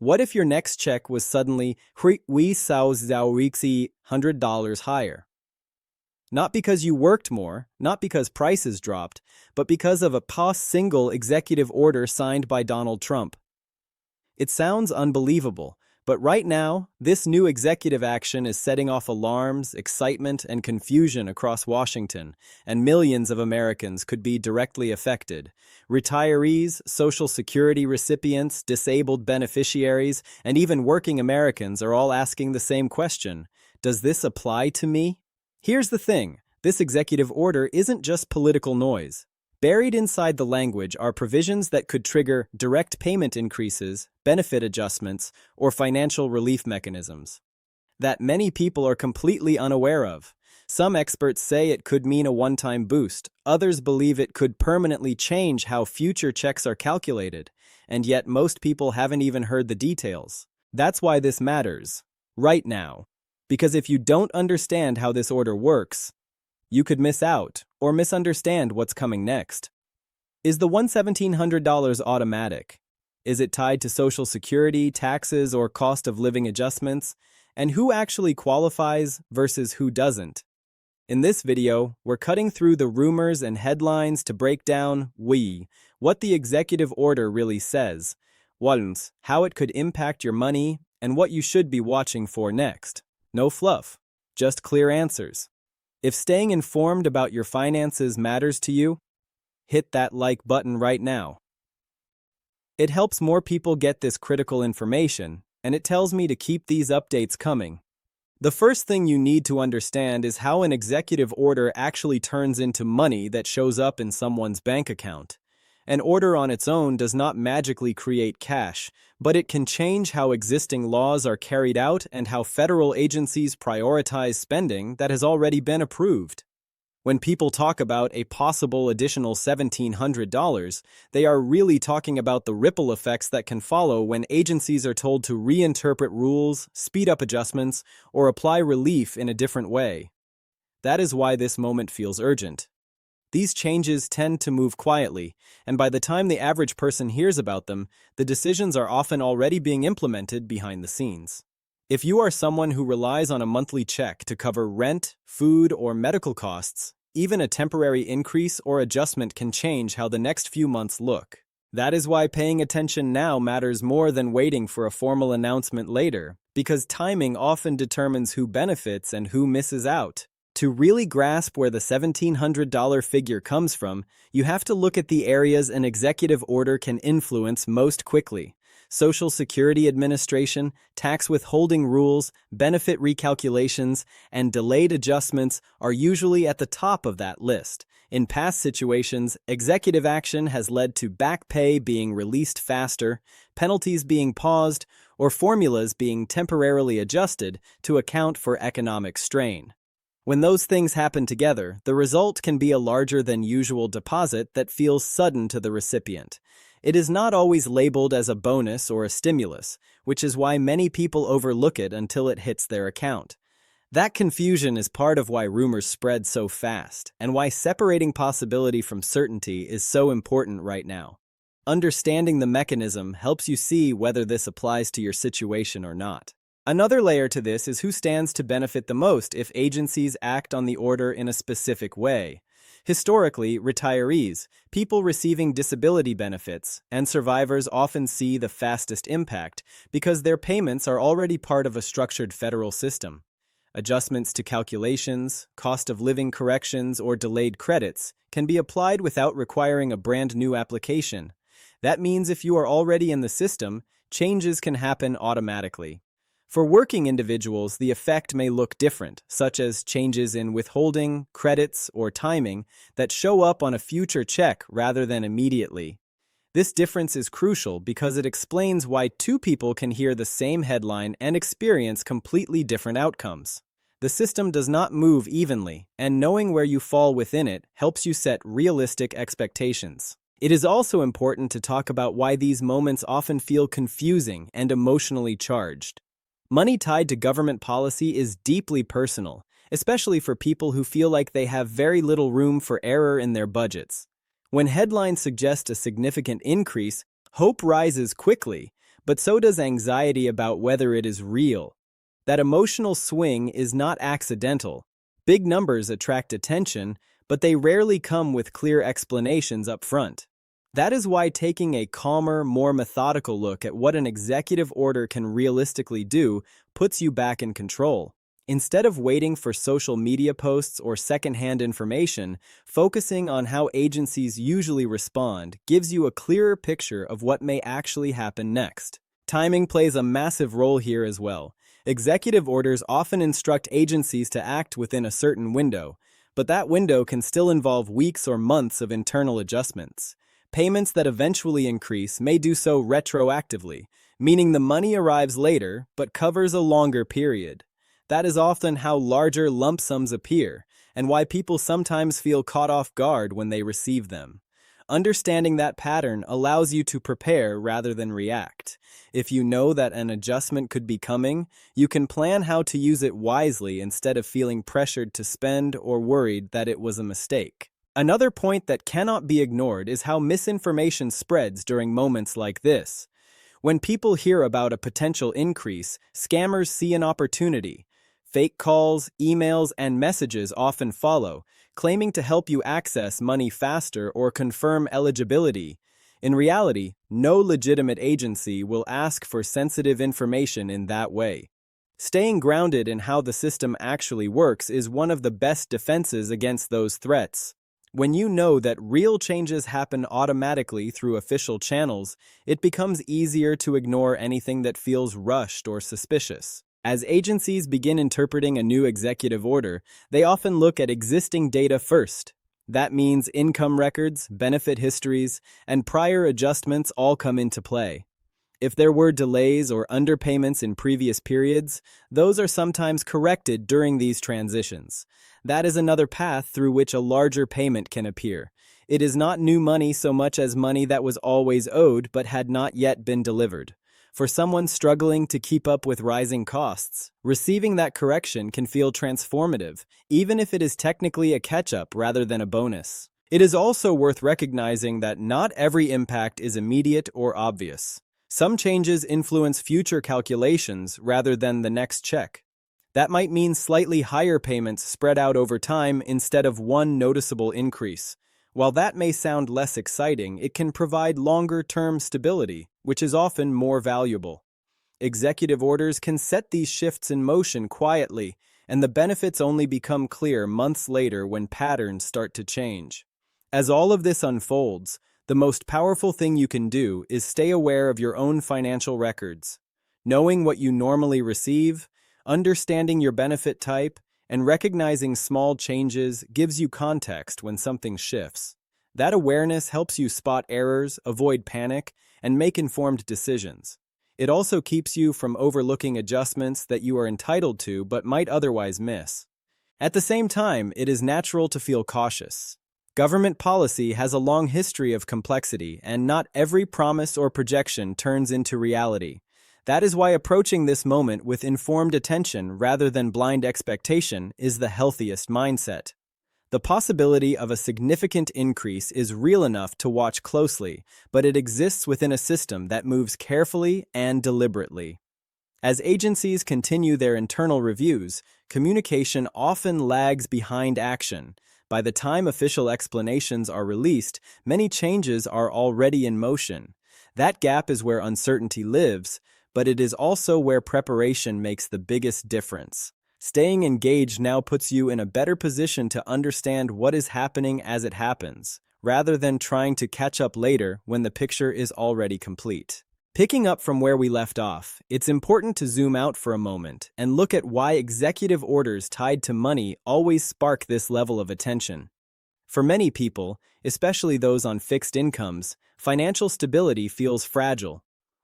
What if your next check was suddenly $100 higher? Not because you worked more, not because prices dropped, but because of a single executive order signed by Donald Trump. It sounds unbelievable, but right now, this new executive action is setting off alarms, excitement, and confusion across Washington, and millions of Americans could be directly affected. Retirees, Social Security recipients, disabled beneficiaries, and even working Americans are all asking the same question: does this apply to me? Here's the thing: this executive order isn't just political noise. Buried inside the language are provisions that could trigger direct payment increases, benefit adjustments, or financial relief mechanisms that many people are completely unaware of. Some experts say it could mean a one-time boost. Others believe it could permanently change how future checks are calculated, and yet most people haven't even heard the details. That's why this matters right now. Because if you don't understand how this order works, you could miss out or misunderstand what's coming next. Is the $1,700 automatic? Is it tied to Social Security, taxes, or cost of living adjustments? And who actually qualifies versus who doesn't? In this video, we're cutting through the rumors and headlines to break down what the executive order really says, how it could impact your money, and what you should be watching for next. No fluff, just clear answers. If staying informed about your finances matters to you, hit that like button right now. It helps more people get this critical information, and it tells me to keep these updates coming. The first thing you need to understand is how an executive order actually turns into money that shows up in someone's bank account. An order on its own does not magically create cash, but it can change how existing laws are carried out and how federal agencies prioritize spending that has already been approved. When people talk about a possible additional $1,700, they are really talking about the ripple effects that can follow when agencies are told to reinterpret rules, speed up adjustments, or apply relief in a different way. That is why this moment feels urgent. These changes tend to move quietly, and by the time the average person hears about them, the decisions are often already being implemented behind the scenes. If you are someone who relies on a monthly check to cover rent, food, or medical costs, even a temporary increase or adjustment can change how the next few months look. That is why paying attention now matters more than waiting for a formal announcement later, because timing often determines who benefits and who misses out. To really grasp where the $1,700 figure comes from, you have to look at the areas an executive order can influence most quickly. Social Security Administration, tax withholding rules, benefit recalculations, and delayed adjustments are usually at the top of that list. In past situations, executive action has led to back pay being released faster, penalties being paused, or formulas being temporarily adjusted to account for economic strain. When those things happen together, the result can be a larger than usual deposit that feels sudden to the recipient. It is not always labeled as a bonus or a stimulus, which is why many people overlook it until it hits their account. That confusion is part of why rumors spread so fast, and why separating possibility from certainty is so important right now. Understanding the mechanism helps you see whether this applies to your situation or not. Another layer to this is who stands to benefit the most if agencies act on the order in a specific way. Historically, retirees, people receiving disability benefits, and survivors often see the fastest impact because their payments are already part of a structured federal system. Adjustments to calculations, cost of living corrections, or delayed credits can be applied without requiring a brand new application. That means if you are already in the system, changes can happen automatically. For working individuals, the effect may look different, such as changes in withholding, credits, or timing that show up on a future check rather than immediately. This difference is crucial because it explains why two people can hear the same headline and experience completely different outcomes. The system does not move evenly, and knowing where you fall within it helps you set realistic expectations. It is also important to talk about why these moments often feel confusing and emotionally charged. Money tied to government policy is deeply personal, especially for people who feel like they have very little room for error in their budgets. When headlines suggest a significant increase, hope rises quickly, But so does anxiety about whether it is real. That emotional swing is not accidental. Big numbers attract attention, but they rarely come with clear explanations up front. That is why taking a calmer, more methodical look at what an executive order can realistically do puts you back in control. Instead of waiting for social media posts or secondhand information, focusing on how agencies usually respond gives you a clearer picture of what may actually happen next. Timing plays a massive role here as well. Executive orders often instruct agencies to act within a certain window, but that window can still involve weeks or months of internal adjustments. Payments that eventually increase may do so retroactively, meaning the money arrives later but covers a longer period. That is often how larger lump sums appear, and why people sometimes feel caught off guard when they receive them. Understanding that pattern allows you to prepare rather than react. If you know that an adjustment could be coming, you can plan how to use it wisely instead of feeling pressured to spend or worried that it was a mistake. Another point that cannot be ignored is how misinformation spreads during moments like this. When people hear about a potential increase, scammers see an opportunity. Fake calls, emails, and messages often follow, claiming to help you access money faster or confirm eligibility. In reality, no legitimate agency will ask for sensitive information in that way. Staying grounded in how the system actually works is one of the best defenses against those threats. When you know that real changes happen automatically through official channels, it becomes easier to ignore anything that feels rushed or suspicious. As agencies begin interpreting a new executive order, they often look at existing data first. That means income records, benefit histories, and prior adjustments all come into play. If there were delays or underpayments in previous periods, those are sometimes corrected during these transitions. That is another path through which a larger payment can appear. It is not new money so much as money that was always owed but had not yet been delivered. For someone struggling to keep up with rising costs, receiving that correction can feel transformative, even if it is technically a catch-up rather than a bonus. It is also worth recognizing that not every impact is immediate or obvious. Some changes influence future calculations rather than the next check. That might mean slightly higher payments spread out over time instead of one noticeable increase. While that may sound less exciting, it can provide longer-term stability, which is often more valuable. Executive orders can set these shifts in motion quietly, and the benefits only become clear months later when patterns start to change. As all of this unfolds, the most powerful thing you can do is stay aware of your own financial records. Knowing what you normally receive, understanding your benefit type, and recognizing small changes gives you context when something shifts. That awareness helps you spot errors, avoid panic, and make informed decisions. It also keeps you from overlooking adjustments that you are entitled to but might otherwise miss. At the same time, it is natural to feel cautious. Government policy has a long history of complexity, and not every promise or projection turns into reality. That is why approaching this moment with informed attention rather than blind expectation is the healthiest mindset. The possibility of a significant increase is real enough to watch closely, but it exists within a system that moves carefully and deliberately. As agencies continue their internal reviews, communication often lags behind action. By the time official explanations are released, many changes are already in motion. That gap is where uncertainty lives, but it is also where preparation makes the biggest difference. Staying engaged now puts you in a better position to understand what is happening as it happens, rather than trying to catch up later when the picture is already complete. Picking up from where we left off, it's important to zoom out for a moment and look at why executive orders tied to money always spark this level of attention. For many people, especially those on fixed incomes, financial stability feels fragile.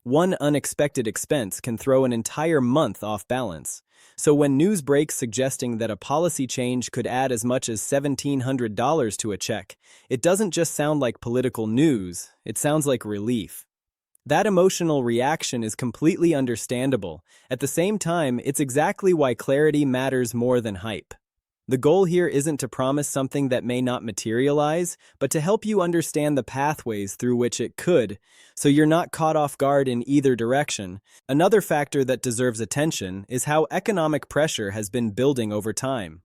One unexpected expense can throw an entire month off balance. So when news breaks suggesting that a policy change could add as much as $1,700 to a check, it doesn't just sound like political news, it sounds like relief. That emotional reaction is completely understandable. At the same time, it's exactly why clarity matters more than hype. The goal here isn't to promise something that may not materialize, but to help you understand the pathways through which it could, so you're not caught off guard in either direction. Another factor that deserves attention is how economic pressure has been building over time.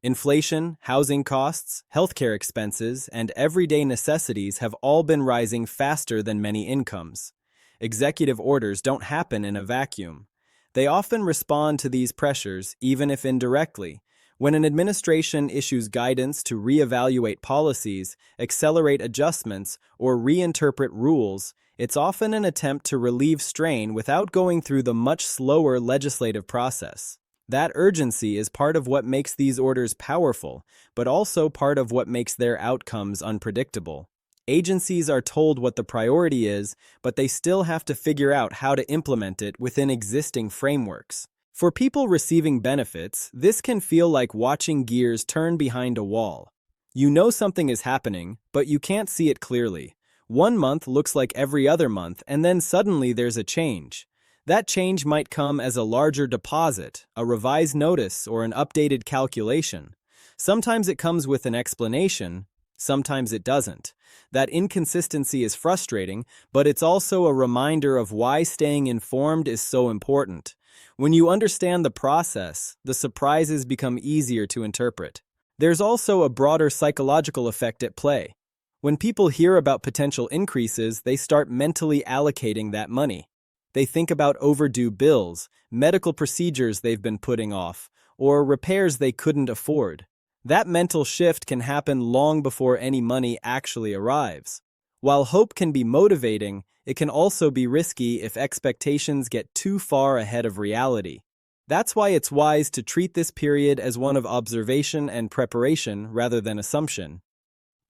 Inflation, housing costs, healthcare expenses, and everyday necessities have all been rising faster than many incomes. Executive orders don't happen in a vacuum. They often respond to these pressures, even if indirectly. When an administration issues guidance to reevaluate policies, accelerate adjustments, or reinterpret rules, it's often an attempt to relieve strain without going through the much slower legislative process. That urgency is part of what makes these orders powerful, but also part of what makes their outcomes unpredictable. Agencies are told what the priority is, but they still have to figure out how to implement it within existing frameworks. For people receiving benefits, this can feel like watching gears turn behind a wall. You know something is happening, but you can't see it clearly. One month looks like every other month, and then suddenly there's a change. That change might come as a larger deposit, a revised notice, or an updated calculation. Sometimes it comes with an explanation, sometimes it doesn't. That inconsistency is frustrating, but it's also a reminder of why staying informed is so important. When you understand the process, the surprises become easier to interpret. There's also a broader psychological effect at play. When people hear about potential increases, they start mentally allocating that money. They think about overdue bills, medical procedures they've been putting off, or repairs they couldn't afford. That mental shift can happen long before any money actually arrives. While hope can be motivating, it can also be risky if expectations get too far ahead of reality. That's why it's wise to treat this period as one of observation and preparation rather than assumption.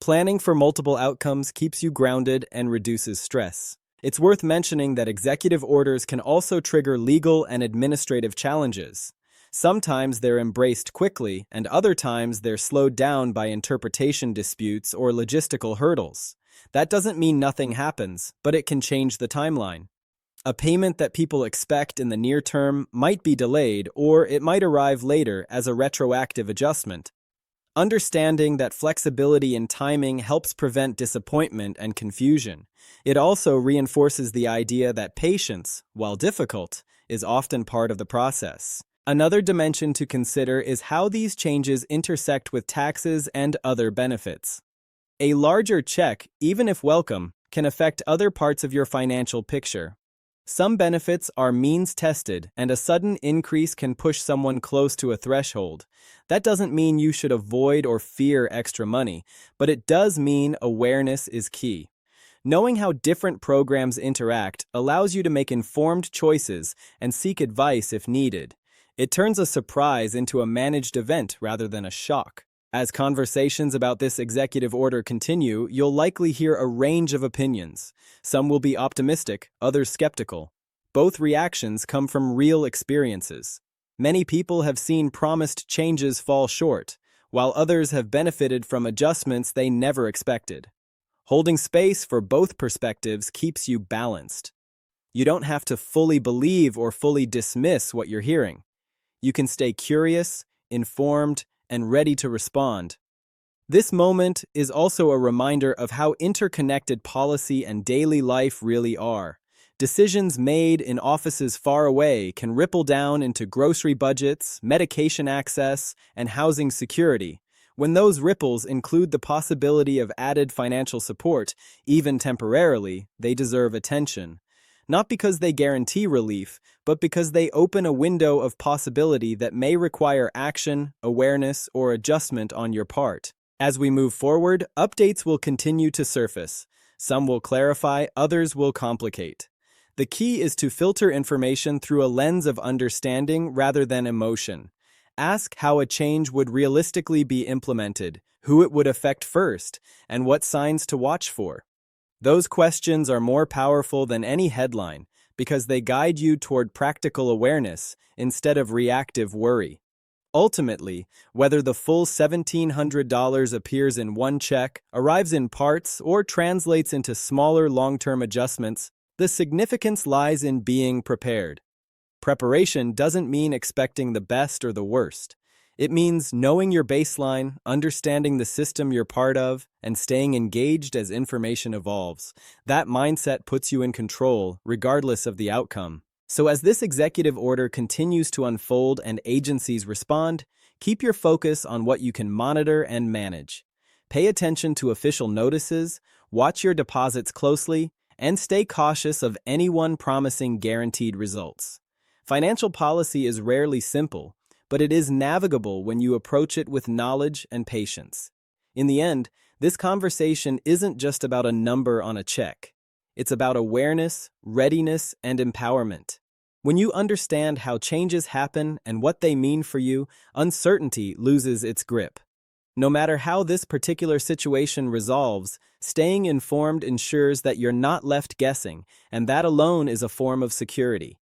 Planning for multiple outcomes keeps you grounded and reduces stress. It's worth mentioning that executive orders can also trigger legal and administrative challenges. Sometimes they're embraced quickly, and other times they're slowed down by interpretation disputes or logistical hurdles. That doesn't mean nothing happens, but it can change the timeline. A payment that people expect in the near term might be delayed, or it might arrive later as a retroactive adjustment. Understanding that flexibility in timing helps prevent disappointment and confusion. It also reinforces the idea that patience, while difficult, is often part of the process. Another dimension to consider is how these changes intersect with taxes and other benefits. A larger check, even if welcome, can affect other parts of your financial picture. Some benefits are means-tested, and a sudden increase can push someone close to a threshold. That doesn't mean you should avoid or fear extra money, but it does mean awareness is key. Knowing how different programs interact allows you to make informed choices and seek advice if needed. It turns a surprise into a managed event rather than a shock. As conversations about this executive order continue, you'll likely hear a range of opinions. Some will be optimistic, others skeptical. Both reactions come from real experiences. Many people have seen promised changes fall short, while others have benefited from adjustments they never expected. Holding space for both perspectives keeps you balanced. You don't have to fully believe or fully dismiss what you're hearing. You can stay curious, informed, and ready to respond. This moment is also a reminder of how interconnected policy and daily life really are. Decisions made in offices far away can ripple down into grocery budgets, medication access, and housing security. When those ripples include the possibility of added financial support, even temporarily, they deserve attention. Not because they guarantee relief, but because they open a window of possibility that may require action, awareness, or adjustment on your part. As we move forward, updates will continue to surface. Some will clarify, others will complicate. The key is to filter information through a lens of understanding rather than emotion. Ask how a change would realistically be implemented, who it would affect first, and what signs to watch for. Those questions are more powerful than any headline because they guide you toward practical awareness instead of reactive worry. Ultimately, whether the full $1,700 appears in one check, arrives in parts, or translates into smaller long-term adjustments, the significance lies in being prepared. Preparation doesn't mean expecting the best or the worst. It means knowing your baseline, understanding the system you're part of, and staying engaged as information evolves. That mindset puts you in control, regardless of the outcome. So as this executive order continues to unfold and agencies respond, keep your focus on what you can monitor and manage. Pay attention to official notices, watch your deposits closely, and stay cautious of anyone promising guaranteed results. Financial policy is rarely simple, but it is navigable when you approach it with knowledge and patience. In the end, this conversation isn't just about a number on a check. It's about awareness, readiness, and empowerment. When you understand how changes happen and what they mean for you, uncertainty loses its grip. No matter how this particular situation resolves, staying informed ensures that you're not left guessing, and that alone is a form of security.